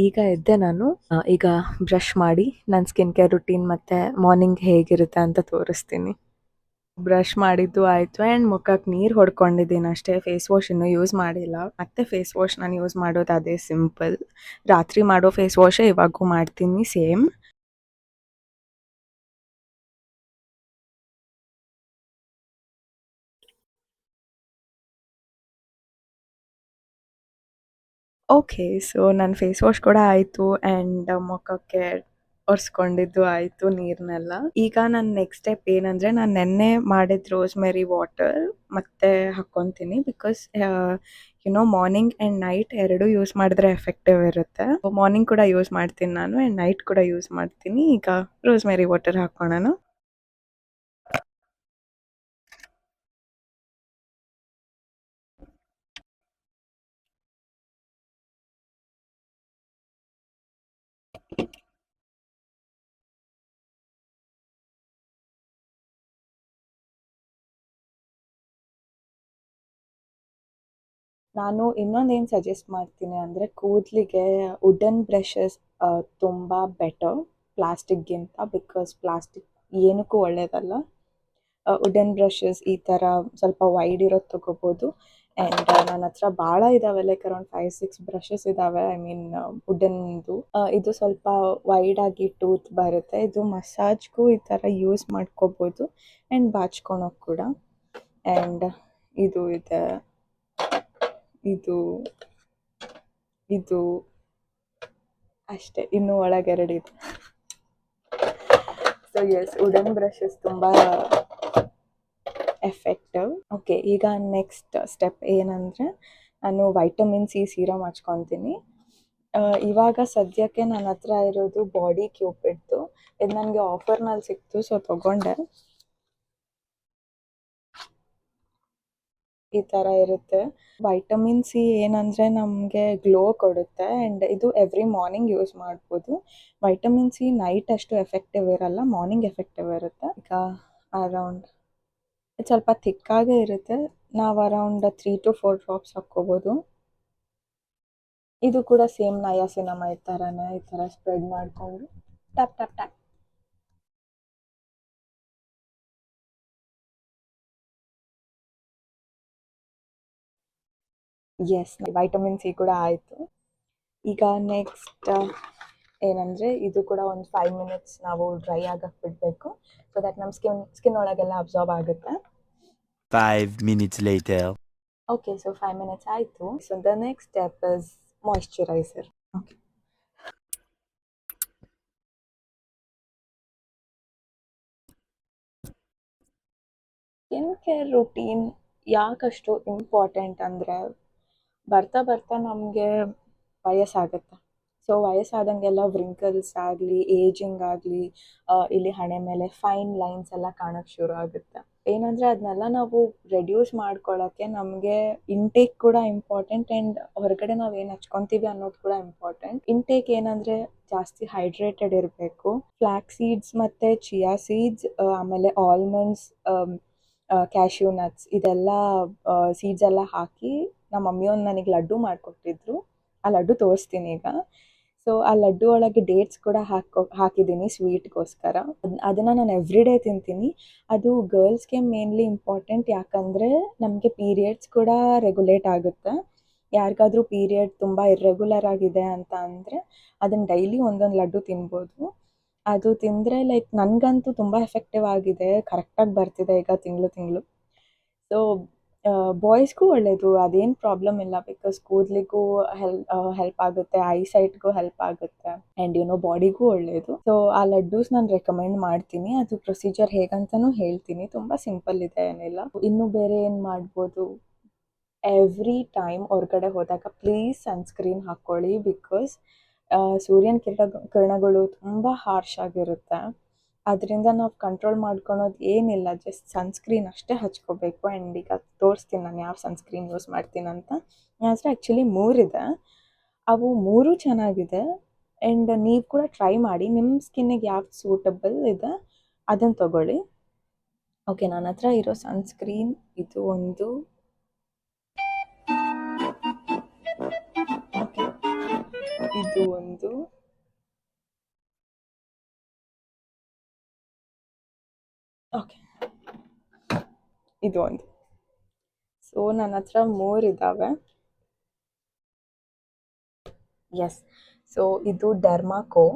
ಈಗ ಎದ್ದೆ ನಾನು. ಈಗ ಬ್ರಷ್ ಮಾಡಿ ನನ್ನ ಸ್ಕಿನ್ ಕೇರ್ ರುಟೀನ್ ಮತ್ತೆ ಮಾರ್ನಿಂಗ್ ಹೇಗಿರುತ್ತೆ ಅಂತ ತೋರಿಸ್ತೀನಿ. ಬ್ರಷ್ ಮಾಡಿದ್ದು ಆಯಿತು ಆ್ಯಂಡ್ ಮುಖಕ್ಕೆ ನೀರು ಹೊಡ್ಕೊಂಡಿದ್ದೀನಿ ಅಷ್ಟೇ. ಫೇಸ್ ವಾಶ್ ಇನ್ನೂ ಯೂಸ್ ಮಾಡಿಲ್ಲ. ಮತ್ತೆ ಫೇಸ್ ವಾಶ್ ನಾನು ಯೂಸ್ ಮಾಡೋದು ಅದೇ ಸಿಂಪಲ್. ರಾತ್ರಿ ಮಾಡೋ ಫೇಸ್ ವಾಶೇ ಇವಾಗೂ ಮಾಡ್ತೀನಿ ಸೇಮ್. ಓಕೆ. ಸೊ ನನ್ನ ಫೇಸ್ ವಾಶ್ ಕೂಡ ಆಯಿತು ಆ್ಯಂಡ್ ಮುಖಕ್ಕೆ ಒರೆಸ್ಕೊಂಡಿದ್ದು ಆಯಿತು ನೀರನ್ನೆಲ್ಲ. ಈಗ ನನ್ನ ನೆಕ್ಸ್ಟ್ ಸ್ಟೆಪ್ ಏನಂದರೆ, ನಾನು ನೆನ್ನೆ ಮಾಡಿದ ರೋಸ್ಮೆರಿ ವಾಟರ್ ಮತ್ತೆ ಹಾಕ್ಕೊತೀನಿ. ಬಿಕಾಸ್ ಮಾರ್ನಿಂಗ್ ಆ್ಯಂಡ್ ನೈಟ್ ಎರಡೂ ಯೂಸ್ ಮಾಡಿದ್ರೆ ಎಫೆಕ್ಟಿವ್ ಇರುತ್ತೆ. ಮಾರ್ನಿಂಗ್ ಕೂಡ ಯೂಸ್ ಮಾಡ್ತೀನಿ ನಾನು ಆ್ಯಂಡ್ ನೈಟ್ ಕೂಡ ಯೂಸ್ ಮಾಡ್ತೀನಿ. ಈಗ ರೋಸ್ಮೆರಿ ವಾಟರ್ ಹಾಕ್ಕೊಳ್ಳೋಣ. ನಾನು ಇನ್ನೊಂದೇನು ಸಜೆಸ್ಟ್ ಮಾಡ್ತೀನಿ ಅಂದರೆ, ಕೂದಲಿಗೆ ವುಡನ್ ಬ್ರಷಸ್ ತುಂಬ ಬೆಟರ್ ಪ್ಲಾಸ್ಟಿಕ್ಗಿಂತ. ಬಿಕಾಸ್ ಪ್ಲಾಸ್ಟಿಕ್ ಏನಕ್ಕೂ ಒಳ್ಳೆಯದಲ್ಲ. ವುಡನ್ ಬ್ರಷಸ್ ಈ ಥರ ಸ್ವಲ್ಪ ವೈಡ್ ಇರೋದು ತೊಗೋಬೋದು. ಆ್ಯಂಡ್ ನನ್ನ ಹತ್ರ ಭಾಳ ಇದ್ದಾವೆ, ಲೈಕ್ ಅರೌಂಡ್ 5-6 ಬ್ರಷಸ್ ಇದ್ದಾವೆ. ಐ ಮೀನ್ ವುಡನ್ದು. ಇದು ಸ್ವಲ್ಪ ವೈಡಾಗಿ ಟೂತ್ ಬರುತ್ತೆ. ಇದು ಮಸಾಜ್ಗೂ ಈ ಥರ ಯೂಸ್ ಮಾಡ್ಕೋಬೋದು ಆ್ಯಂಡ್ ಬಾಚ್ಕೊಳೋಕೆ ಕೂಡ. ಆ್ಯಂಡ್ ಇದು ಇದೆ, ಇದು ಇದು ಅಷ್ಟೇ, ಇನ್ನೂ ಒಳಗೆರಡಿದೆ. ಸೊ ಎಸ್, ವುಡನ್ ಬ್ರಷಸ್ ತುಂಬ ಎಫೆಕ್ಟಿವ್. ಓಕೆ, ಈಗ ನೆಕ್ಸ್ಟ್ ಸ್ಟೆಪ್ ಏನಂದರೆ, ನಾನು ವೈಟಮಿನ್ ಸಿ ಸೀರಮ್ ಹಚ್ಕೊತೀನಿ. ಇವಾಗ ಸದ್ಯಕ್ಕೆ ನನ್ನ ಹತ್ರ ಇರೋದು ಬಾಡಿ ಕ್ಯೂಪಿಡ್ದು. ಇದು ನನಗೆ ಆಫರ್ನಲ್ಲಿ ಸಿಕ್ತು, ಸೊ ತೊಗೊಂಡೆ. ಈ ಥರ ಇರುತ್ತೆ. ವೈಟಮಿನ್ ಸಿ ಏನಂದರೆ ನಮಗೆ ಗ್ಲೋ ಕೊಡುತ್ತೆ ಆ್ಯಂಡ್ ಇದು ಎವ್ರಿ ಮಾರ್ನಿಂಗ್ ಯೂಸ್ ಮಾಡ್ಬೋದು. ವೈಟಮಿನ್ ಸಿ ನೈಟ್ ಅಷ್ಟು ಎಫೆಕ್ಟಿವ್ ಇರಲ್ಲ, ಮಾರ್ನಿಂಗ್ ಎಫೆಕ್ಟಿವ್ ಇರುತ್ತೆ. ಈಗ ಅರೌಂಡ್ ಇದು ಸ್ವಲ್ಪ ಥಿಕ್ಕಾಗೇ ಇರುತ್ತೆ. ನಾವು ಅರೌಂಡ್ 3-4 ಡ್ರಾಪ್ಸ್ ಹಾಕ್ಕೋಬೋದು. ಇದು ಕೂಡ ಸೇಮ್ ನಯಾಸಿನಮೈಡ್ ಥರನೇ, ಈ ಥರ ಸ್ಪ್ರೆಡ್ ಮಾಡಿಕೊಂಡು tap tap tap. Yes, vitamin C ಕೂಡ ಆಯಿತು. ಈಗ ನೆಕ್ಸ್ಟ್ ಏನಂದರೆ, ಇದು ಕೂಡ ಒಂದು 5 ಮಿನಿಟ್ಸ್ ನಾವು ಡ್ರೈ ಆಗಕ್ಕೆ ಬಿಡಬೇಕು. ಸೊ ದಟ್ ನಮ್ಮ ಸ್ಕಿನ್ ಒಳಗೆಲ್ಲ ಅಬ್ಸಾರ್ಬ್ ಆಗುತ್ತೆ. 5 minutes later. Okay, so 5 minutes ಆಯಿತು. So the next step is moisturiser. Okay, skin care routine ಯಾಕಷ್ಟು ಇಂಪಾರ್ಟೆಂಟ್ ಅಂದರೆ, ಬರ್ತಾ ಬರ್ತಾ ನಮಗೆ ವಯಸ್ಸಾಗುತ್ತೆ. ಸೊ ವಯಸ್ಸಾದಂಗೆಲ್ಲ ವ್ರಿಂಕಲ್ಸ್ ಆಗಲಿ, ಏಜಿಂಗ್ ಆಗಲಿ, ಇಲ್ಲಿ ಹಣೆ ಮೇಲೆ ಫೈನ್ ಲೈನ್ಸ್ ಎಲ್ಲ ಕಾಣೋಕ್ಕೆ ಶುರು ಆಗುತ್ತೆ. ಏನಂದರೆ ಅದನ್ನೆಲ್ಲ ನಾವು ರೆಡ್ಯೂಸ್ ಮಾಡ್ಕೊಳ್ಳೋಕ್ಕೆ ನಮಗೆ ಇಂಟೇಕ್ ಕೂಡ ಇಂಪಾರ್ಟೆಂಟ್ ಆ್ಯಂಡ್ ಹೊರಗಡೆ ನಾವು ಏನು ಹಚ್ಕೊತೀವಿ ಅನ್ನೋದು ಕೂಡ ಇಂಪಾರ್ಟೆಂಟ್. ಇಂಟೇಕ್ ಏನಂದರೆ ಜಾಸ್ತಿ ಹೈಡ್ರೇಟೆಡ್ ಇರಬೇಕು. ಫ್ಲ್ಯಾಕ್ಸ್ ಸೀಡ್ಸ್ ಮತ್ತು ಚಿಯಾ ಸೀಡ್ಸ್, ಆಮೇಲೆ ಆಲ್ಮಂಡ್ಸ್, ಕ್ಯಾಶ್ಯೂ ನಟ್ಸ್, ಇದೆಲ್ಲ ಸೀಡ್ಸ್ ಎಲ್ಲ ಹಾಕಿ ನಮ್ಮ ಮಮ್ಮಿ ಒಂದು ನನಗೆ ಲಡ್ಡು ಮಾಡಿಕೊಟ್ಟಿದ್ರು. ಆ ಲಡ್ಡು ತೋರಿಸ್ತೀನಿ ಈಗ. ಸೊ ಆ ಲಡ್ಡು ಒಳಗೆ ಡೇಟ್ಸ್ ಕೂಡ ಹಾಕಿದ್ದೀನಿ ಸ್ವೀಟ್ಗೋಸ್ಕರ. ಅದನ್ನು ನಾನು ಎವ್ರಿ ಡೇ ತಿಂತೀನಿ. ಅದು ಗರ್ಲ್ಸ್ಗೆ ಮೇನ್ಲಿ ಇಂಪಾರ್ಟೆಂಟ್, ಯಾಕಂದರೆ ನಮಗೆ ಪೀರಿಯಡ್ಸ್ ಕೂಡ ರೆಗ್ಯುಲೇಟ್ ಆಗುತ್ತೆ. ಯಾರಿಗಾದ್ರೂ ಪೀರಿಯಡ್ ತುಂಬ ಇರ್ರೆಗ್ಯುಲರ್ ಆಗಿದೆ ಅಂತ ಅಂದರೆ ಅದನ್ನು ಡೈಲಿ ಒಂದೊಂದು ಲಡ್ಡು ತಿನ್ಬೋದು. ಅದು ತಿಂದರೆ ಲೈಕ್ ನನಗಂತೂ ತುಂಬ ಎಫೆಕ್ಟಿವ್ ಆಗಿದೆ, ಕರೆಕ್ಟಾಗಿ ಬರ್ತಿದೆ ಈಗ ತಿಂಗಳು. ಸೊ ಬಾಯ್ಸ್ಗೂ ಒಳ್ಳೆಯದು, ಅದೇನು ಪ್ರಾಬ್ಲಮ್ ಇಲ್ಲ. ಬಿಕಾಸ್ ಕೂದಲಿಗೂ ಹೆಲ್ಪ್ ಆಗುತ್ತೆ, ಐಸೈಟ್ಗೂ ಹೆಲ್ಪ್ ಆಗುತ್ತೆ ಆ್ಯಂಡ್ ಬಾಡಿಗೂ ಒಳ್ಳೆಯದು. ಸೊ ಆ ಲಡ್ಡೂಸ್ ನಾನು ರೆಕಮೆಂಡ್ ಮಾಡ್ತೀನಿ. ಅದು ಪ್ರೊಸೀಜರ್ ಹೇಗಂತನೂ ಹೇಳ್ತೀನಿ, ತುಂಬ ಸಿಂಪಲ್ ಇದೆ, ಏನಿಲ್ಲ. ಇನ್ನೂ ಬೇರೆ ಏನು ಮಾಡ್ಬೋದು, ಎವ್ರಿ ಟೈಮ್ ಹೊರಗಡೆ ಹೋದಾಗ ಪ್ಲೀಸ್ ಸನ್ಸ್ಕ್ರೀನ್ ಹಾಕ್ಕೊಳ್ಳಿ. ಬಿಕಾಸ್ ಸೂರ್ಯನ ಕಿರಣಗಳು ತುಂಬ ಹಾರ್ಶ್ ಆಗಿರುತ್ತೆ. ಅದರಿಂದ ನಾವು ಕಂಟ್ರೋಲ್ ಮಾಡ್ಕೊಳೋದು ಏನಿಲ್ಲ, ಜಸ್ಟ್ ಸನ್ಸ್ಕ್ರೀನ್ ಅಷ್ಟೇ ಹಚ್ಕೋಬೇಕು. ಆ್ಯಂಡ್ ಈಗ ತೋರಿಸ್ತೀನಿ ನಾನು ಯಾವ ಸನ್ಸ್ಕ್ರೀನ್ ಯೂಸ್ ಮಾಡ್ತೀನಂತ. ನನ್ನ ಹತ್ರ ಆ್ಯಕ್ಚುಲಿ 3 ಇದೆ, ಅವು 3 ಚೆನ್ನಾಗಿದೆ. ಆ್ಯಂಡ್ ನೀವು ಕೂಡ ಟ್ರೈ ಮಾಡಿ, ನಿಮ್ಮ ಸ್ಕಿನ್ನಿಗೆ ಯಾವ್ದು ಸೂಟಬಲ್ ಇದೆ ಅದನ್ನು ತೊಗೊಳ್ಳಿ. ಓಕೆ, ನನ್ನ ಹತ್ರ ಇರೋ ಸನ್ಸ್ಕ್ರೀನ್ ಇದು ಒಂದು. ಇದು ಒಂದು. ಓಕೆ, ಇದು ಒಂದು. ಸೊ ನನ್ನ ಹತ್ರ 3 ಇದ್ದಾವೆ. ಎಸ್. ಸೊ ಇದು ಡೆರ್ಮಾಕೋ,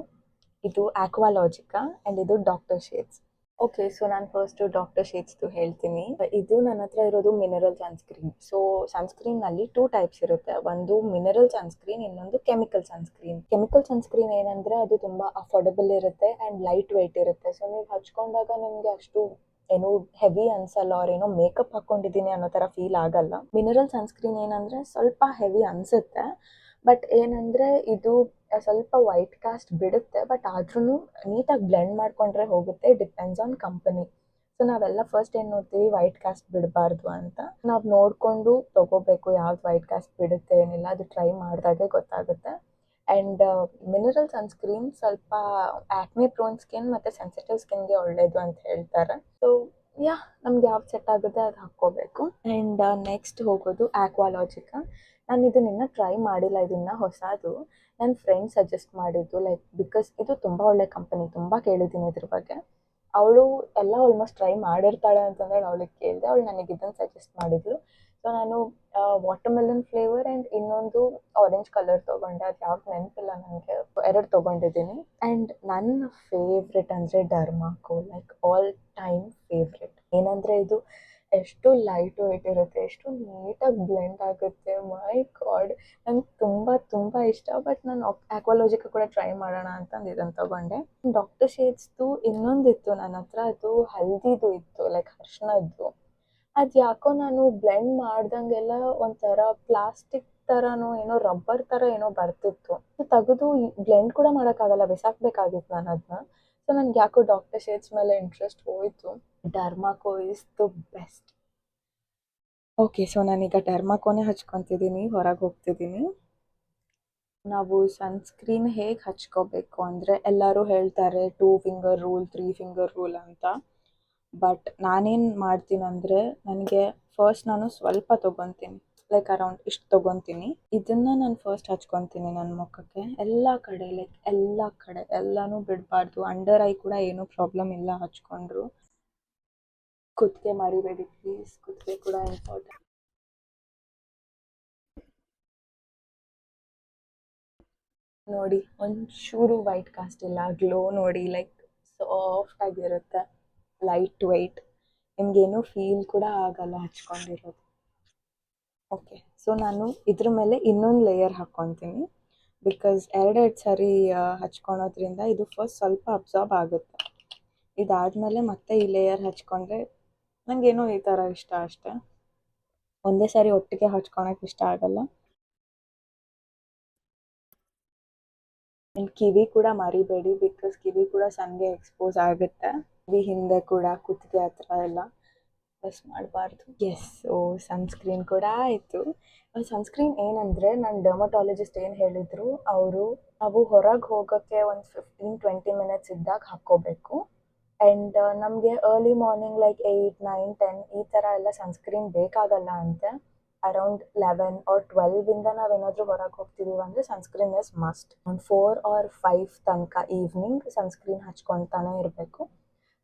ಇದು ಆಕ್ವಾಲಾಜಿಕಾ ಆ್ಯಂಡ್ ಇದು ಡಾಕ್ಟರ್ ಶೇಡ್ಸ್. ಓಕೆ, ಸೊ ನಾನು ಫಸ್ಟು ಡಾಕ್ಟರ್ ಶೇಡ್ಸ್ದು ಹೇಳ್ತೀನಿ. ಇದು ನನ್ನ ಹತ್ರ ಇರೋದು ಮಿನರಲ್ ಸನ್ಸ್ಕ್ರೀನ್. ಸೊ ಸನ್ಸ್ಕ್ರೀನಲ್ಲಿ 2 ಟೈಪ್ಸ್ ಇರುತ್ತೆ. ಒಂದು ಮಿನರಲ್ ಸನ್ಸ್ಕ್ರೀನ್, ಇನ್ನೊಂದು ಕೆಮಿಕಲ್ ಸನ್ಸ್ಕ್ರೀನ್. ಕೆಮಿಕಲ್ ಸನ್ಸ್ಕ್ರೀನ್ ಏನಂದರೆ ಅದು ತುಂಬ ಅಫೋರ್ಡಬಲ್ ಇರುತ್ತೆ ಆ್ಯಂಡ್ ಲೈಟ್ ವೆಯ್ಟ್ ಇರುತ್ತೆ. ಸೊ ನೀವು ಹಚ್ಕೊಂಡಾಗ ನಿಮಗೆ ಅಷ್ಟು ಏನೋ ಹೆವಿ ಅನ್ಸಲ್ಲ, ಅವ್ರು ಏನೋ ಮೇಕಪ್ ಹಾಕ್ಕೊಂಡಿದ್ದೀನಿ ಅನ್ನೋ ಥರ ಫೀಲ್ ಆಗಲ್ಲ. ಮಿನರಲ್ ಸನ್ಸ್ಕ್ರೀನ್ ಏನಂದರೆ ಸ್ವಲ್ಪ ಹೆವಿ ಅನಿಸುತ್ತೆ, ಬಟ್ ಏನಂದರೆ ಇದು ಸ್ವಲ್ಪ ವೈಟ್ ಕಾಸ್ಟ್ ಬಿಡುತ್ತೆ, ಬಟ್ ಆದ್ರೂ ನೀಟಾಗಿ ಬ್ಲೆಂಡ್ ಮಾಡಿಕೊಂಡ್ರೆ ಹೋಗುತ್ತೆ. Depends on company. ಸೊ ನಾವೆಲ್ಲ ಫಸ್ಟ್ ಏನು ನೋಡ್ತೀವಿ, ವೈಟ್ ಕಾಸ್ಟ್ ಬಿಡಬಾರ್ದು ಅಂತ. ನಾವು ನೋಡಿಕೊಂಡು ತೊಗೋಬೇಕು ಯಾವ್ದು ವೈಟ್ ಕಾಸ್ಟ್ ಬಿಡುತ್ತೆ ಏನಿಲ್ಲ, ಅದು ಟ್ರೈ ಮಾಡಿದಾಗೆ ಗೊತ್ತಾಗುತ್ತೆ. ಆ್ಯಂಡ್ ಮಿನರಲ್ ಸನ್ಸ್ಕ್ರೀನ್ ಸ್ವಲ್ಪ ಆ್ಯಕ್ನೆ ಪ್ರೋನ್ ಸ್ಕಿನ್ ಮತ್ತು ಸೆನ್ಸಿಟಿವ್ ಸ್ಕಿನ್ಗೆ ಒಳ್ಳೆಯದು ಅಂತ ಹೇಳ್ತಾರೆ. ಸೊ ನಮ್ಗೆ ಯಾವ್ದು ಸೆಟ್ ಆಗುತ್ತೆ ಅದು ಹಾಕ್ಕೋಬೇಕು. ಆ್ಯಂಡ್ ನೆಕ್ಸ್ಟ್ ಹೋಗೋದು ಆಕ್ವಾಲಾಜಿಕಾ. ನಾನು ಇದನ್ನ ಟ್ರೈ ಮಾಡಿಲ್ಲ, ಇದನ್ನು ಹೊಸದು ನನ್ನ ಫ್ರೆಂಡ್ ಸಜೆಸ್ಟ್ ಮಾಡಿದ್ದು. ಲೈಕ್ ಬಿಕಾಸ್ ಇದು ತುಂಬ ಒಳ್ಳೆ ಕಂಪನಿ, ತುಂಬ ಕೇಳಿದ್ದೀನಿ ಇದ್ರ ಬಗ್ಗೆ. ಅವಳು ಎಲ್ಲ ಆಲ್ಮೋಸ್ಟ್ ಟ್ರೈ ಮಾಡಿರ್ತಾಳೆ ಅಂತಂದೇಳಿ ಅವಳಿಗೆ ಕೇಳಿದೆ, ಅವಳು ನನಗೆ ಇದನ್ನು ಸಜೆಸ್ಟ್ ಮಾಡಿದ್ಲು. ಸೊ ನಾನು ವಾಟರ್ಮೆಲನ್ ಫ್ಲೇವರ್ ಆ್ಯಂಡ್ ಇನ್ನೊಂದು ಆರೆಂಜ್ ಕಲರ್ ತೊಗೊಂಡೆ, ಅದು ಯಾವ್ದು ನೆನಪಿಲ್ಲ ನನಗೆ. 2 ತೊಗೊಂಡಿದ್ದೀನಿ. ಆ್ಯಂಡ್ ನನ್ನ ಫೇವ್ರೆಟ್ ಅಂದರೆ ಡೆರ್ಮಾಕೋ, ಲೈಕ್ ಆಲ್ ಟೈಮ್ ಫೇವ್ರೆಟ್. ಏನಂದರೆ ಇದು ಎಷ್ಟು ಲೈಟ್ ವೆಯ್ಟ್ ಇರುತ್ತೆ, ಎಷ್ಟು ನೀಟಾಗಿ ಬ್ಲೆಂಡ್ ಆಗುತ್ತೆ. ಮೈ ಗಾಡ್, ನಂಗೆ ತುಂಬ ತುಂಬ ಇಷ್ಟ. ಬಟ್ ನಾನು ಆಕ್ವಾಲಾಜಿಕಾ ಕೂಡ ಟ್ರೈ ಮಾಡೋಣ ಅಂತಂದು ಇದನ್ನು ತೊಗೊಂಡೆ. ಡಾಕ್ಟರ್ ಶೇಡ್ಸ್ದು ಇನ್ನೊಂದಿತ್ತು ನನ್ನ ಹತ್ರ, ಅದು ಹಲ್ದಿದು ಇತ್ತು, ಲೈಕ್ ಅರಿಶಿಣದ್ದು. ಅದು ಯಾಕೋ ನಾನು ಬ್ಲೆಂಡ್ ಮಾಡ್ದಂಗೆಲ್ಲ ಒಂಥರ ಪ್ಲಾಸ್ಟಿಕ್ ಥರನೋ ಏನೋ ರಬ್ಬರ್ ಥರ ಏನೋ ಬರ್ತಿತ್ತು. ತೆಗೆದು ಬ್ಲೆಂಡ್ ಕೂಡ ಮಾಡೋಕ್ಕಾಗಲ್ಲ, ಬಿಸಾಕಬೇಕಾಗಿತ್ತು ನಾನು ಅದನ್ನ. ಸೊ ನನಗೆ ಯಾಕೋ ಡಾಕ್ಟರ್ ಶೇಡ್ಸ್ ಮೇಲೆ ಇಂಟ್ರೆಸ್ಟ್ ಹೋಯಿತು. Dermaco is the best. Okay, so ನಾನೀಗ ಡೆರ್ಮಾಕೋನೇ ಹಚ್ಕೊತಿದ್ದೀನಿ, ಹೊರಗೆ ಹೋಗ್ತಿದ್ದೀನಿ. ನಾವು ಸನ್ಸ್ಕ್ರೀನ್ ಹೇಗೆ ಹಚ್ಕೋಬೇಕು ಅಂದರೆ, ಎಲ್ಲರೂ ಹೇಳ್ತಾರೆ 2 ಫಿಂಗರ್ ರೂಲ್, 3 ಫಿಂಗರ್ ರೂಲ್ ಅಂತ. ಬಟ್ ನಾನೇನು ಮಾಡ್ತೀನಂದರೆ, ನನಗೆ ಫಸ್ಟ್ ನಾನು ಸ್ವಲ್ಪ ತೊಗೊತೀನಿ, ಲೈಕ್ ಅರೌಂಡ್ ಇಷ್ಟು ತೊಗೊತೀನಿ. ಇದನ್ನು ನಾನು ಫಸ್ಟ್ ಹಚ್ಕೊತೀನಿ ನನ್ನ ಮುಖಕ್ಕೆ, ಎಲ್ಲ ಕಡೆ, ಲೈಕ್ ಎಲ್ಲ ಕಡೆ ಎಲ್ಲನೂ ಬಿಡಬಾರ್ದು. ಅಂಡರ್ ಐ ಕೂಡ ಏನೂ ಪ್ರಾಬ್ಲಮ್ ಇಲ್ಲ ಹಚ್ಕೊಂಡ್ರು. ಕುತ್ತಿಗೆ ಮರಿಬೇಡಿ ಪ್ಲೀಸ್, ಕುತ್ತಿಗೆ ಕೂಡ ಇಂಪಾರ್ಟೆಂಟ್. ನೋಡಿ, ಒಂಚೂರು ವೈಟ್ ಕಾಸ್ಟ್ ಇಲ್ಲ, ಗ್ಲೋ ನೋಡಿ, ಲೈಕ್ ಸಾಫ್ಟ್ ಆಗಿರುತ್ತೆ, ಲೈಟ್ ವೆಯ್ಟ್, ನಿಮಗೇನು ಫೀಲ್ ಕೂಡ ಆಗಲ್ಲ ಹಚ್ಕೊಂಡಿರೋದು. ಓಕೆ, ಸೊ ನಾನು ಇದ್ರ ಮೇಲೆ ಇನ್ನೊಂದು ಲೇಯರ್ ಹಾಕ್ಕೊತೀನಿ. ಬಿಕಾಸ್ 2 ಸಾರಿ ಹಚ್ಕೊಳೋದ್ರಿಂದ ಇದು ಫಸ್ಟ್ ಸ್ವಲ್ಪ ಅಬ್ಸಾರ್ಬ್ ಆಗುತ್ತೆ. ಇದಾದಮೇಲೆ ಮತ್ತೆ ಈ ಲೇಯರ್ ಹಚ್ಕೊಂಡ್ರೆ ನನಗೇನೋ ಈ ಥರ ಇಷ್ಟ ಅಷ್ಟೆ. ಒಂದೇ ಸಾರಿ ಒಟ್ಟಿಗೆ ಹಚ್ಕೊಳಕ್ಕೆ ಇಷ್ಟ ಆಗಲ್ಲ. ಆ್ಯಂಡ್ ಕಿವಿ ಕೂಡ ಮರಿಬೇಡಿ, ಬಿಕಾಸ್ ಕಿವಿ ಕೂಡ ಸನ್ಗೆ ಎಕ್ಸ್ಪೋಸ್ ಆಗುತ್ತೆ. ಕಿವಿ ಹಿಂದೆ ಕೂಡ, ಕುತ್ತಿಗೆ ಹತ್ರ ಎಲ್ಲ ಮಿಸ್ ಮಾಡಬಾರ್ದು. ಎಸ್, ಸೊ ಸನ್ಸ್ಕ್ರೀನ್ ಕೂಡ ಆಯಿತು. ಸನ್ಸ್ಕ್ರೀನ್ ಏನಂದರೆ, ನನ್ನ ಡರ್ಮಟಾಲಜಿಸ್ಟ್ ಏನು ಹೇಳಿದರು, ನಾವು ಹೊರಗೆ ಹೋಗೋಕ್ಕೆ ಒಂದು 15-20 ಮಿನಿಟ್ಸ್ ಇದ್ದಾಗ ಹಾಕ್ಕೋಬೇಕು. ಆ್ಯಂಡ್ ನಮಗೆ ಅರ್ಲಿ ಮಾರ್ನಿಂಗ್ ಲೈಕ್ 8, 9, 10 ಈ ಥರ ಎಲ್ಲ ಸನ್ಸ್ಕ್ರೀನ್ ಬೇಕಾಗಲ್ಲ ಅಂತೆ. ಅರೌಂಡ್ 11 or 12ಇಂದ ನಾವೇನಾದರೂ ಹೊರಗೆ ಹೋಗ್ತಿದ್ದೀವಿ ಅಂದರೆ ಸನ್ಸ್ಕ್ರೀನ್ ಇಸ್ ಮಸ್ಟ್. ಒಂದು 4 or 5 ತನಕ ಈವ್ನಿಂಗ್ ಸನ್ಸ್ಕ್ರೀನ್ ಹಚ್ಕೊತಾನೆ ಇರಬೇಕು.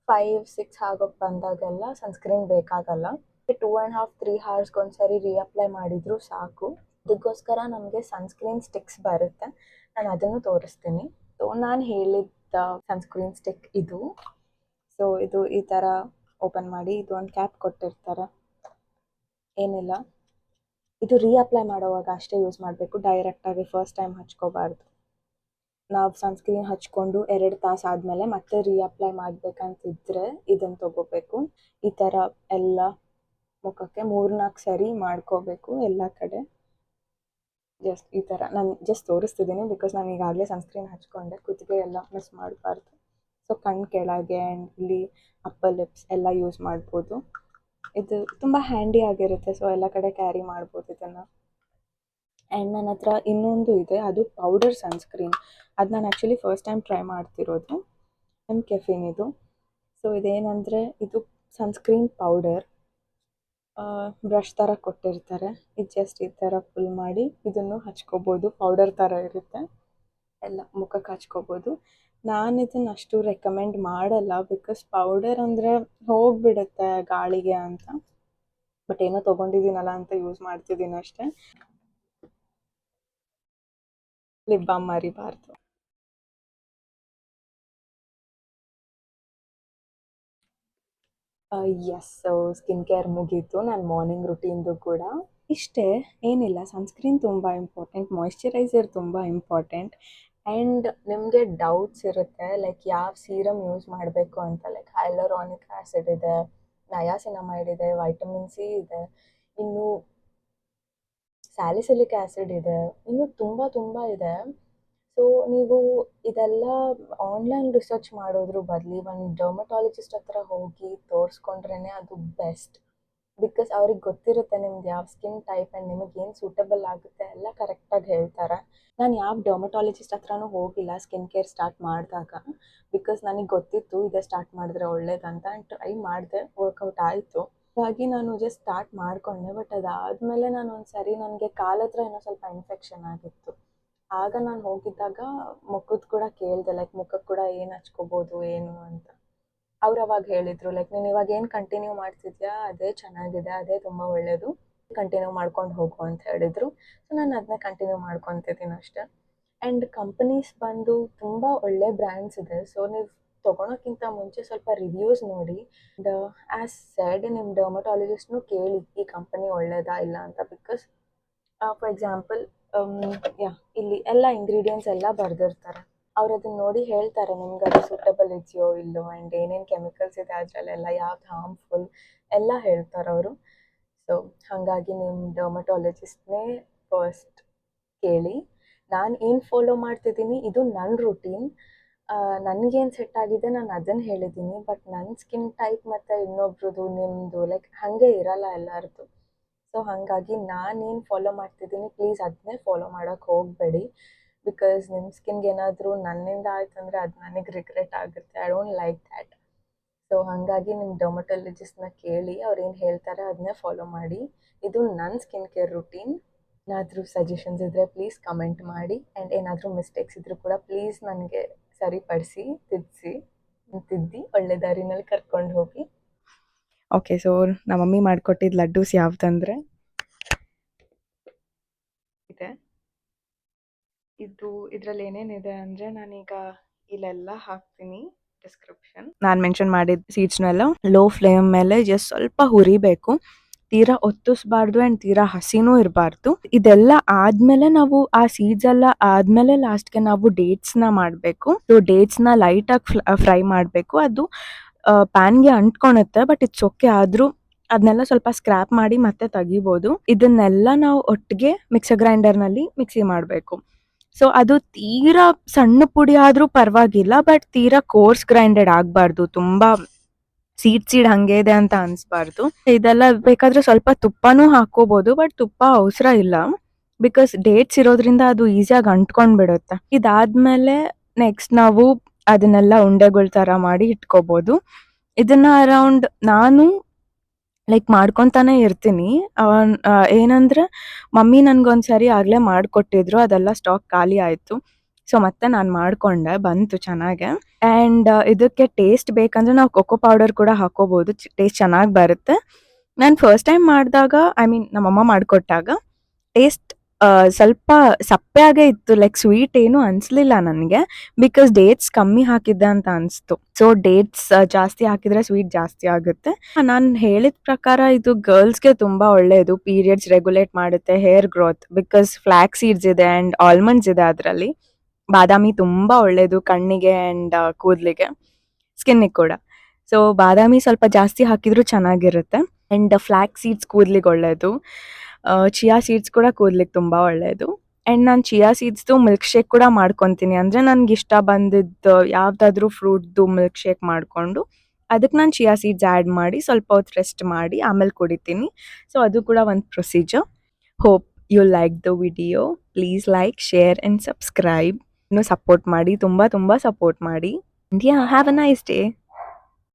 5-6 ಆಗೋಕ್ಕೆ ಬಂದಾಗೆಲ್ಲ ಸನ್ಸ್ಕ್ರೀನ್ ಬೇಕಾಗಲ್ಲ. 2.5-3 hours ಒಂದ್ಸರಿ ರೀಅಪ್ಲೈ ಮಾಡಿದರೂ ಸಾಕು. ಅದಕ್ಕೋಸ್ಕರ ನಮಗೆ ಸನ್ಸ್ಕ್ರೀನ್ ಸ್ಟಿಕ್ಸ್ ಬರುತ್ತೆ, ನಾನು ಅದನ್ನು ತೋರಿಸ್ತೀನಿ. ಸೊ ನಾನು ಹೇಳಿದ್ದ ಸನ್ಸ್ಕ್ರೀನ್ ಸ್ಟಿಕ್ ಇದು. ಸೊ ಇದು ಈ ಥರ ಓಪನ್ ಮಾಡಿ, ಇದು ಒಂದು ಕ್ಯಾಪ್ ಕೊಟ್ಟಿರ್ತಾರೆ, ಏನಿಲ್ಲ. ಇದು ರೀಅಪ್ಲೈ ಮಾಡೋವಾಗ ಅಷ್ಟೇ ಯೂಸ್ ಮಾಡಬೇಕು, ಡೈರೆಕ್ಟಾಗಿ ಫಸ್ಟ್ ಟೈಮ್ ಹಚ್ಕೋಬಾರ್ದು. ನಾವು ಸನ್ಸ್ಕ್ರೀನ್ ಹಚ್ಕೊಂಡು 2 ತಾಸು ಆದಮೇಲೆ ಮತ್ತೆ ರೀಅಪ್ಲೈ ಮಾಡಬೇಕಂತಿದ್ರೆ ಇದನ್ನು ತೊಗೋಬೇಕು. ಈ ಥರ ಎಲ್ಲ ಮುಖಕ್ಕೆ 3-4 ಸರಿ ಮಾಡ್ಕೋಬೇಕು ಎಲ್ಲ ಕಡೆ. ಜಸ್ಟ್ ಈ ಥರ ನಾನು ಜಸ್ಟ್ ತೋರಿಸ್ತಿದ್ದೀನಿ, ಬಿಕಾಸ್ ನಾನು ಈಗಾಗಲೇ ಸನ್ಸ್ಕ್ರೀನ್ ಹಚ್ಕೊಂಡೆ. ಕುತ್ತಿಗೆ ಎಲ್ಲ ಮಿಸ್ ಮಾಡಬಾರ್ದು. ಸೊ ಕಣ್ಣು ಕೆಳಗೆ ಆ್ಯಂಡ್ ಇಲ್ಲಿ ಅಪ್ಪರ್ ಲಿಪ್ಸ್ ಎಲ್ಲ ಯೂಸ್ ಮಾಡ್ಬೋದು. ಇದು ತುಂಬ ಹ್ಯಾಂಡಿ ಆಗಿರುತ್ತೆ, ಸೊ ಎಲ್ಲ ಕಡೆ ಕ್ಯಾರಿ ಮಾಡ್ಬೋದು ಇದನ್ನು. ಆ್ಯಂಡ್ ನನ್ನ ಹತ್ರ ಇನ್ನೊಂದು ಇದೆ, ಅದು ಪೌಡರ್ ಸನ್ಸ್ಕ್ರೀನ್. ಅದು ನಾನು ಆ್ಯಕ್ಚುಲಿ ಫಸ್ಟ್ ಟೈಮ್ ಟ್ರೈ ಮಾಡ್ತಿರೋದು. ಕೆಫಿನ್ ಇದು. ಸೊ ಇದೇನಂದರೆ, ಇದು ಸನ್ಸ್ಕ್ರೀನ್ ಪೌಡರ್ ಬ್ರಷ್ ಥರ ಕೊಟ್ಟಿರ್ತಾರೆ. ಇದು ಜಸ್ಟ್ ಈ ಥರ ಫುಲ್ ಮಾಡಿ ಇದನ್ನು ಹಚ್ಕೋಬೋದು, ಪೌಡರ್ ಥರ ಇರುತ್ತೆ. ಎಲ್ಲ ಮುಖಕ್ಕೆ ಹಚ್ಕೋಬೋದು. ನಾನು ಇದನ್ನು ಅಷ್ಟು ರೆಕಮೆಂಡ್ ಮಾಡಲ್ಲ, ಬಿಕಾಸ್ ಪೌಡರ್ ಅಂದರೆ ಹೋಗಿಬಿಡುತ್ತೆ ಗಾಳಿಗೆ ಅಂತ. ಬಟ್ ಏನೋ ತೊಗೊಂಡಿದ್ದೀನಲ್ಲ ಅಂತ ಯೂಸ್ ಮಾಡ್ತಿದ್ದೀನಿ ಅಷ್ಟೇ. ಲಿಪ್ ಬಾಮ್ ಮರಿಬಾರ್ದು. ಎಸ್, ಸ್ಕಿನ್ ಕೇರ್ ಮುಗೀತು, ನನ್ನ ಮಾರ್ನಿಂಗ್ ರುಟೀನ್ದು ಕೂಡ ಇಷ್ಟೇ. ಏನಿಲ್ಲ, ಸನ್ಸ್ಕ್ರೀನ್ ತುಂಬ ಇಂಪಾರ್ಟೆಂಟ್, ಮಾಯ್ಶ್ಚರೈಸರ್ ತುಂಬ ಇಂಪಾರ್ಟೆಂಟ್. ಆ್ಯಂಡ್ ನಿಮಗೆ ಡೌಟ್ಸ್ ಇರುತ್ತೆ ಲೈಕ್ ಯಾವ ಸೀರಮ್ ಯೂಸ್ ಮಾಡಬೇಕು ಅಂತ. ಲೈಕ್ ಹೈಲರಾನಿಕ್ ಆ್ಯಸಿಡ್ ಇದೆ, ನಯಾಸಿನಮೈಡ್ ಇದೆ, ವೈಟಮಿನ್ ಸಿ ಇದೆ, ಇನ್ನು ಸ್ಯಾಲಿಸಿಲಿಕ್ ಆ್ಯಸಿಡ್ ಇದೆ, ಇನ್ನು ತುಂಬ ಇದೆ. ಸೊ ನೀವು ಇದೆಲ್ಲ ಆನ್ಲೈನ್ ರಿಸರ್ಚ್ ಮಾಡೋದ್ರ ಬದಲು ಒಂದು ಡರ್ಮಟಾಲಜಿಸ್ಟ್ ಹತ್ರ ಹೋಗಿ ತೋರಿಸ್ಕೊಂಡ್ರೇ ಅದು ಬೆಸ್ಟ್. ಬಿಕಾಸ್ ಅವ್ರಿಗೆ ಗೊತ್ತಿರುತ್ತೆ ನಿಮ್ದು ಯಾವ ಸ್ಕಿನ್ ಟೈಪ್ ಆ್ಯಂಡ್ ನಿಮಗೆ ಏನು ಸೂಟಬಲ್ ಆಗುತ್ತೆ ಎಲ್ಲ ಕರೆಕ್ಟಾಗಿ ಹೇಳ್ತಾರೆ. ನಾನು ಯಾವ ಡರ್ಮಟಾಲಜಿಸ್ಟ್ ಹತ್ರನೂ ಹೋಗಿಲ್ಲ ಸ್ಕಿನ್ ಕೇರ್ ಸ್ಟಾರ್ಟ್ ಮಾಡಿದಾಗ, ಬಿಕಾಸ್ ನನಗೆ ಗೊತ್ತಿತ್ತು ಇದೇ ಸ್ಟಾರ್ಟ್ ಮಾಡಿದ್ರೆ ಒಳ್ಳೇದಂತ. ಆ್ಯಂಡ್ ಟ್ರೈ ಮಾಡಿದೆ, ವರ್ಕೌಟ್ ಆಯಿತು. ಹಾಗಾಗಿ ನಾನು ಜಸ್ಟ್ ಸ್ಟಾರ್ಟ್ ಮಾಡಿಕೊಂಡೆ. ಬಟ್ ಅದಾದಮೇಲೆ ನಾನು ಒಂದು ಸರಿ ನನಗೆ ಕಾಲತ್ರ ಏನೋ ಸ್ವಲ್ಪ ಇನ್ಫೆಕ್ಷನ್ ಆಗಿತ್ತು. ಆಗ ನಾನು ಹೋಗಿದ್ದಾಗ ಮುಖದ ಕೂಡ ಕೇಳಿದೆ, ಲೈಕ್ ಮುಖಕ್ಕೆ ಕೂಡ ಏನು ಹಚ್ಕೋಬೋದು ಏನು ಅಂತ. ಅವ್ರು ಅವಾಗ ಹೇಳಿದರು ಲೈಕ್ ನೀನು ಇವಾಗ ಏನು ಕಂಟಿನ್ಯೂ ಮಾಡ್ತಿದ್ಯಾ ಅದೇ ಚೆನ್ನಾಗಿದೆ, ಅದೇ ತುಂಬ ಒಳ್ಳೆಯದು, ಕಂಟಿನ್ಯೂ ಮಾಡ್ಕೊಂಡು ಹೋಗು ಅಂತ ಹೇಳಿದರು. ಸೊ ನಾನು ಅದನ್ನೇ ಕಂಟಿನ್ಯೂ ಮಾಡ್ಕೊತಿದ್ದೀನಿ ಅಷ್ಟೇ. ಆ್ಯಂಡ್ ಕಂಪನೀಸ್ ಬಂದು ತುಂಬ ಒಳ್ಳೆ ಬ್ರ್ಯಾಂಡ್ಸ್ ಇದೆ. ಸೊ ನೀವು ತೊಗೊಳೋಕ್ಕಿಂತ ಮುಂಚೆ ಸ್ವಲ್ಪ ರಿವ್ಯೂಸ್ ನೋಡಿ. ಆ್ಯಂಡ್ ಆ್ಯಸ್ ಸೆಡ್ ನಿಮ್ಮ ಡರ್ಮಟಾಲಜಿಸ್ಟ್ನು ಕೇಳಿ ಈ ಕಂಪನಿ ಒಳ್ಳೇದಾ ಇಲ್ಲ ಅಂತ. ಬಿಕಾಸ್ ಫಾರ್ ಎಕ್ಸಾಂಪಲ್ ಇಲ್ಲಿ ಎಲ್ಲ ಇಂಗ್ರೀಡಿಯೆಂಟ್ಸ್ ಎಲ್ಲ ಬರೆದಿರ್ತಾರೆ. ಅವ್ರು ಅದನ್ನ ನೋಡಿ ಹೇಳ್ತಾರೆ ನಿಮ್ಗೆ ಅದು ಸೂಟಬಲ್ ಇದೆಯೋ ಇಲ್ಲೋ, ಆ್ಯಂಡ್ ಏನೇನು ಕೆಮಿಕಲ್ಸ್ ಇದೆ ಅದರಲ್ಲೆಲ್ಲ, ಯಾವ್ದು ಹಾರ್ಮ್ಫುಲ್ ಎಲ್ಲ ಹೇಳ್ತಾರೆ ಅವರು. ಸೊ ಹಾಗಾಗಿ ನಿಮ್ಮ ಡರ್ಮಟಾಲಜಿಸ್ಟ್ನೇ ಫಸ್ಟ್ ಕೇಳಿ. ನಾನು ಏನು ಫಾಲೋ ಮಾಡ್ತಿದ್ದೀನಿ ಇದು ನನ್ನ ರುಟೀನ್. ನನಗೇನು ಸೆಟ್ ಆಗಿದೆ ನಾನು ಅದನ್ನು ಹೇಳಿದ್ದೀನಿ. ಬಟ್ ನನ್ನ ಸ್ಕಿನ್ ಟೈಪ್ ಮತ್ತು ಇನ್ನೊಬ್ರದ್ದು ನಿಮ್ಮದು ಲೈಕ್ ಹಾಗೆ ಇರಲ್ಲ ಎಲ್ಲರದ್ದು. ಸೊ ಹಾಗಾಗಿ ನಾನೇನು ಫಾಲೋ ಮಾಡ್ತಿದ್ದೀನಿ ಪ್ಲೀಸ್ ಅದನ್ನೇ ಫಾಲೋ ಮಾಡೋಕ್ಕೆ ಹೋಗಬೇಡಿ. ಬಿಕಾಸ್ ನಿಮ್ಮ ಸ್ಕಿನ್ಗೆ ಏನಾದರೂ ನನ್ನಿಂದ ಆಯ್ತಂದರೆ ಅದು ನನಗೆ ರಿಗ್ರೆಟ್ ಆಗುತ್ತೆ. I don't like that. So ಹಾಗಾಗಿ ನಿಮ್ಮ ಡರ್ಮಟಾಲಜಿಸ್ಟ್ನ ಕೇಳಿ ಅವ್ರು ಏನು ಹೇಳ್ತಾರೆ ಅದನ್ನೇ ಫಾಲೋ ಮಾಡಿ. ಇದು ನನ್ನ ಸ್ಕಿನ್ ಕೇರ್ ರುಟೀನ್. ಏನಾದರೂ ಸಜೆಷನ್ಸ್ ಇದ್ದರೆ ಪ್ಲೀಸ್ ಕಮೆಂಟ್ ಮಾಡಿ. ಆ್ಯಂಡ್ ಏನಾದರೂ ಮಿಸ್ಟೇಕ್ಸ್ ಇದ್ದರೂ ಕೂಡ ಪ್ಲೀಸ್ ನನಗೆ ಸರಿಪಡಿಸಿ ತಿದ್ದಿ ಒಳ್ಳೆ ದಾರಿನಲ್ಲಿ ಕರ್ಕೊಂಡು ಹೋಗಿ. ಓಕೆ, ಸೊ ನಮ್ಮ ಮಮ್ಮಿ ಮಾಡಿಕೊಟ್ಟಿದ್ದು ಲಡ್ಡೂಸ್ ಯಾವುದಂದರೆ ಇದೆ. ಇದರಲ್ಲಿ ಏನೇನಿದೆ ಅಂದರೆ ನಾನೀಗ ಇಲ್ಲೆಲ್ಲ ಹಾಕ್ತೀನಿ ಡಿಸ್ಕ್ರಿಪ್ಷನ್. ನಾನು ಮೆನ್ಷನ್ ಮಾಡಿದ ಸೀಡ್ಸ್ನೆಲ್ಲ ಲೋ ಫ್ಲೇಮ್ ಮೇಲೆ ಜಸ್ಟ್ ಸ್ವಲ್ಪ ಹುರಿಬೇಕು, ತೀರಾ ಒತ್ತಿಸ್ಬಾರ್ದು ಆ್ಯಂಡ್ ತೀರಾ ಹಸಿನೂ ಇರಬಾರ್ದು. ಇದೆಲ್ಲ ಆದಮೇಲೆ ನಾವು ಆ ಸೀಡ್ಸ್ ಎಲ್ಲ ಆದಮೇಲೆ ಲಾಸ್ಟ್ಗೆ ನಾವು ಡೇಟ್ಸ್ನ ಮಾಡಬೇಕು. ಸೊ ಡೇಟ್ಸ್ನ ಲೈಟಾಗಿ ಫ್ರೈ ಮಾಡಬೇಕು. ಅದು ಪ್ಯಾನ್ಗೆ ಅಂಟ್ಕೊಳುತ್ತೆ, ಬಟ್ ಇಟ್ಸ್ ಓಕೆ. ಆದರೂ ಅದನ್ನೆಲ್ಲ ಸ್ವಲ್ಪ ಸ್ಕ್ರ್ಯಾಪ್ ಮಾಡಿ ಮತ್ತೆ ತೆಗಿಬೋದು. ಇದನ್ನೆಲ್ಲ ನಾವು ಒಟ್ಟಿಗೆ ಮಿಕ್ಸರ್ ಗ್ರೈಂಡರ್ನಲ್ಲಿ ಮಿಕ್ಸಿ ಮಾಡಬೇಕು. ಸೊ ಅದು ತೀರಾ ಸಣ್ಣ ಪುಡಿ ಆದರೂ ಪರವಾಗಿಲ್ಲ, ಬಟ್ ತೀರಾ ಕೋರ್ಸ್ ಗ್ರೈಂಡೆಡ್ ಆಗಬಾರ್ದು. ತುಂಬ ಸೀಡ್ ಹಂಗೆ ಇದೆ ಅಂತ ಅನಿಸ್ಬಾರ್ದು. ಇದೆಲ್ಲ ಬೇಕಾದರೆ ಸ್ವಲ್ಪ ತುಪ್ಪನೂ ಹಾಕೋಬೋದು, ಬಟ್ ತುಪ್ಪ ಅವಸರ ಇಲ್ಲ. ಬಿಕಾಸ್ ಡೇಟ್ಸ್ ಇರೋದ್ರಿಂದ ಅದು ಈಸಿಯಾಗಿ ಅಂಟ್ಕೊಂಡು ಬಿಡುತ್ತೆ. ಇದಾದಮೇಲೆ ನೆಕ್ಸ್ಟ್ ನಾವು ಅದನ್ನೆಲ್ಲ ಉಂಡೆಗಳ ಥರ ಮಾಡಿ ಇಟ್ಕೋಬೋದು. ಇದನ್ನು ಅರೌಂಡ್ ನಾನು ಲೈಕ್ ಮಾಡ್ಕೊತಾನೆ ಇರ್ತೀನಿ. ಏನಂದರೆ ಮಮ್ಮಿ ನನಗೊಂದ್ಸರಿ ಆಗಲೇ ಮಾಡಿಕೊಟ್ಟಿದ್ರು, ಅದೆಲ್ಲ ಸ್ಟಾಕ್ ಖಾಲಿ ಆಯಿತು. ಸೊ ಮತ್ತೆ ನಾನು ಮಾಡಿಕೊಂಡೆ, ಬಂತು ಚೆನ್ನಾಗೆ. ಆ್ಯಂಡ್ ಇದಕ್ಕೆ ಟೇಸ್ಟ್ ಬೇಕಂದರೆ ನಾವು ಕೊಕೋ ಪೌಡರ್ ಕೂಡ ಹಾಕೋಬೋದು, ಟೇಸ್ಟ್ ಚೆನ್ನಾಗಿ ಬರುತ್ತೆ. ನಾನು ಫಸ್ಟ್ ಟೈಮ್ ಮಾಡಿದಾಗ ನಮ್ಮಮ್ಮ ಮಾಡಿಕೊಟ್ಟಾಗ ಟೇಸ್ಟ್ ಸ್ವಲ್ಪ ಸಪ್ಪೆಯಾಗೇ ಇತ್ತು, ಲೈಕ್ ಸ್ವೀಟ್ ಏನೂ ಅನಿಸ್ಲಿಲ್ಲ ನನಗೆ. ಬಿಕಾಸ್ ಡೇಟ್ಸ್ ಕಮ್ಮಿ ಹಾಕಿದ್ದೆ ಅಂತ ಅನಿಸ್ತು. ಸೊ ಡೇಟ್ಸ್ ಜಾಸ್ತಿ ಹಾಕಿದರೆ ಸ್ವೀಟ್ ಜಾಸ್ತಿ ಆಗುತ್ತೆ. ನಾನು ಹೇಳಿದ ಪ್ರಕಾರ ಇದು ಗರ್ಲ್ಸ್ಗೆ ತುಂಬ ಒಳ್ಳೆಯದು, ಪೀರಿಯಡ್ಸ್ ರೆಗ್ಯುಲೇಟ್ ಮಾಡುತ್ತೆ, hair growth. Because flax seeds ಇದೆ ಆ್ಯಂಡ್ ಆಲ್ಮಂಡ್ಸ್ ಇದೆ ಅದರಲ್ಲಿ. ಬಾದಾಮಿ ತುಂಬ ಒಳ್ಳೆಯದು ಕಣ್ಣಿಗೆ ಆ್ಯಂಡ್ ಕೂದಲಿಗೆ, ಸ್ಕಿನ್ನಿಗೆ ಕೂಡ. ಸೊ ಬಾದಾಮಿ ಸ್ವಲ್ಪ ಜಾಸ್ತಿ ಹಾಕಿದರೂ ಚೆನ್ನಾಗಿರುತ್ತೆ. ಆ್ಯಂಡ್ ಫ್ಲ್ಯಾಕ್ ಸೀಡ್ಸ್ ಕೂದಲಿಗೆ ಒಳ್ಳೆಯದು. ಚಿಯಾ ಸೀಡ್ಸ್ ಕೂಡ ಕೂದಲಿಗೆ ತುಂಬ ಒಳ್ಳೆಯದು. ಆ್ಯಂಡ್ ನಾನು ಚಿಯಾ ಸೀಡ್ಸ್ದು ಮಿಲ್ಕ್ ಶೇಕ್ ಕೂಡ ಮಾಡ್ಕೊತೀನಿ. ಅಂದರೆ ನನಗೆ ಇಷ್ಟ ಬಂದಿದ್ದು ಯಾವುದಾದ್ರೂ ಫ್ರೂಟ್ದು ಮಿಲ್ಕ್ ಶೇಕ್ ಮಾಡಿಕೊಂಡು ಅದಕ್ಕೆ ನಾನು ಚಿಯಾ ಸೀಡ್ಸ್ ಆ್ಯಡ್ ಮಾಡಿ ಸ್ವಲ್ಪ ಹೊತ್ತು ರೆಸ್ಟ್ ಮಾಡಿ ಆಮೇಲೆ ಕುಡಿತೀನಿ. ಸೊ ಅದು ಕೂಡ ಒಂದು procedure. Hope you like the video. Please like, share and subscribe. ಇನ್ನೂ ಸಪೋರ್ಟ್ ಮಾಡಿ, ತುಂಬ ಸಪೋರ್ಟ್ ಮಾಡಿ. Have a nice day.